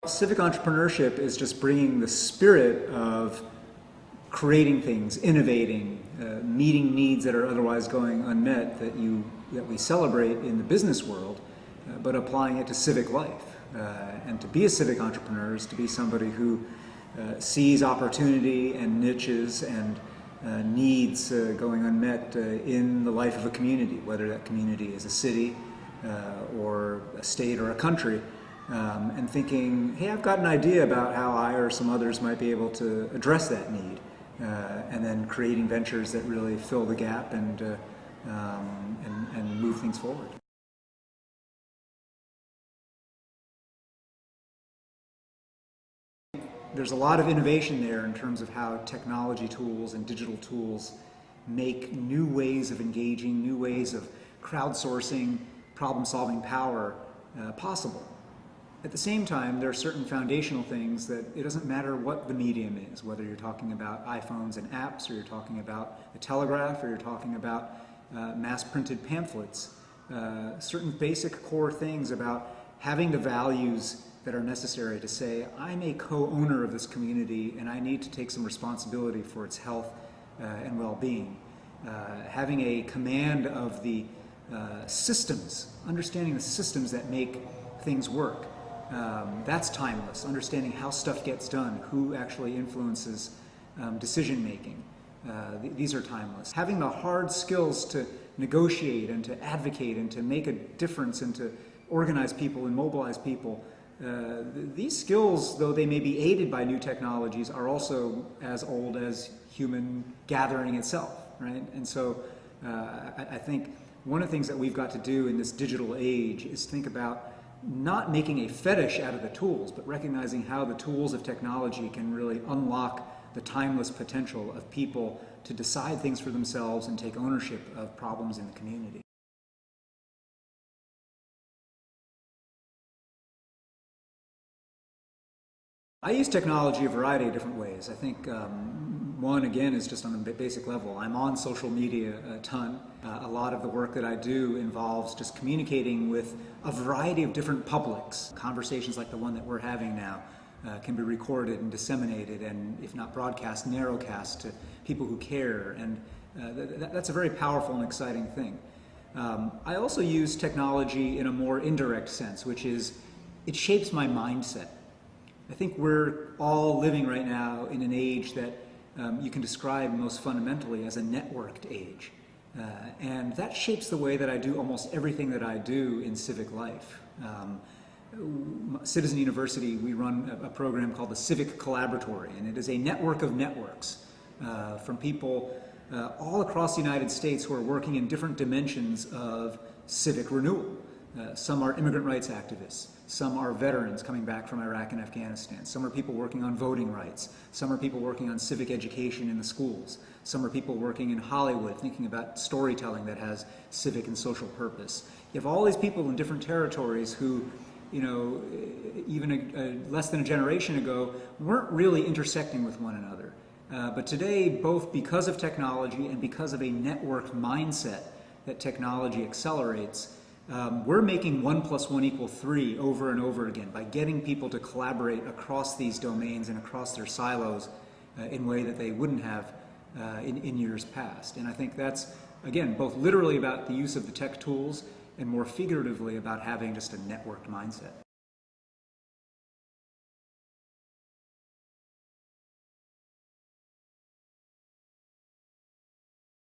Civic entrepreneurship is just bringing the spirit of creating things, innovating, meeting needs that are otherwise going unmet that we celebrate in the business world, but applying it to civic life. And to be a civic entrepreneur is to be somebody who sees opportunity and niches and needs going unmet in the life of a community, whether that community is a city or a state or a country. And thinking, hey, I've got an idea about how I or some others might be able to address that need, and then creating ventures that really fill the gap and move things forward. There's a lot of innovation there in terms of how technology tools and digital tools make new ways of engaging, new ways of crowdsourcing, problem-solving power possible. At the same time, there are certain foundational things that it doesn't matter what the medium is, whether you're talking about iPhones and apps, or you're talking about the telegraph, or you're talking about mass-printed pamphlets. Certain basic core things about having the values that are necessary to say, I'm a co-owner of this community and I need to take some responsibility for its health and well-being. Having a command of the systems, understanding the systems that make things work. That's timeless. Understanding how stuff gets done, who actually influences decision-making. These are timeless. Having the hard skills to negotiate and to advocate and to make a difference and to organize people and mobilize people. These skills, though they may be aided by new technologies, are also as old as human gathering itself, right? And so I think one of the things that we've got to do in this digital age is think about not making a fetish out of the tools, but recognizing how the tools of technology can really unlock the timeless potential of people to decide things for themselves and take ownership of problems in the community. I use technology a variety of different ways. I think one, again, is just on a basic level. I'm on social media a ton. A lot of the work that I do involves just communicating with a variety of different publics. Conversations like the one that we're having now can be recorded and disseminated and, if not broadcast, narrowcast to people who care. And that's a very powerful and exciting thing. I also use technology in a more indirect sense, which is it shapes my mindset. I think we're all living right now in an age that you can describe most fundamentally as a networked age. And that shapes the way that I do almost everything that I do in civic life. Citizen University, we run a program called the Civic Collaboratory, and it is a network of networks from people all across the United States who are working in different dimensions of civic renewal. Some are immigrant rights activists. Some are veterans coming back from Iraq and Afghanistan. Some are people working on voting rights. Some are people working on civic education in the schools. Some are people working in Hollywood thinking about storytelling that has civic and social purpose. You have all these people in different territories who, you know, even less than a generation ago, weren't really intersecting with one another. But today, both because of technology and because of a networked mindset that technology accelerates, we're making 1 + 1 = 3 over and over again by getting people to collaborate across these domains and across their silos in a way that they wouldn't have in years past. And I think that's, again, both literally about the use of the tech tools and more figuratively about having just a networked mindset.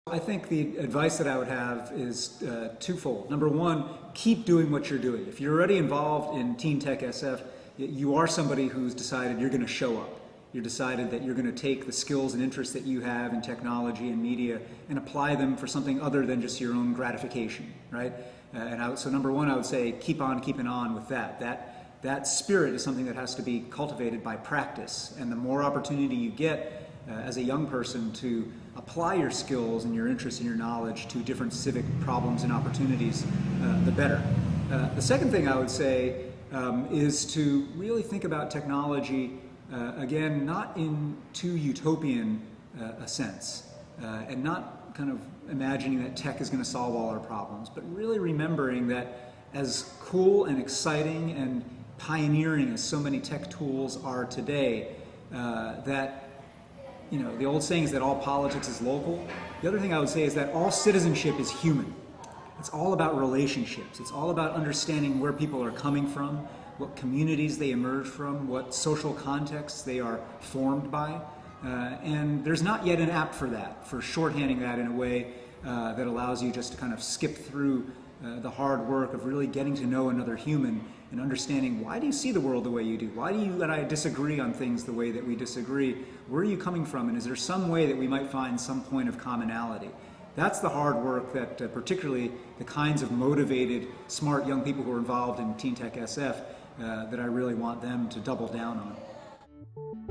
I think the advice that I would have is twofold. Number one, keep doing what you're doing. If you're already involved in TeenTechSF, you are somebody who's decided you're going to show up. You've decided that you're going to take the skills and interests that you have in technology and media and apply them for something other than just your own gratification, right? So number one, I would say keep on keeping on with that. That spirit is something that has to be cultivated by practice. And the more opportunity you get as a young person to apply your skills and your interests and your knowledge to different civic problems and opportunities, the better. The second thing I would say is to really think about technology, again, not in too utopian a sense, and not kind of imagining that tech is going to solve all our problems, but really remembering that as cool and exciting and pioneering as so many tech tools are today, that, you know, the old saying is that all politics is local. The other thing I would say is that all citizenship is human. It's all about relationships. It's all about understanding where people are coming from, what communities they emerge from, what social contexts they are formed by. And there's not yet an app for that, for shorthanding that in a way that allows you just to kind of skip through the hard work of really getting to know another human and understanding, why do you see the world the way you do? Why do you and I disagree on things the way that we disagree? Where are you coming from? And is there some way that we might find some point of commonality? That's the hard work that particularly the kinds of motivated, smart young people who are involved in TeenTechSF that I really want them to double down on.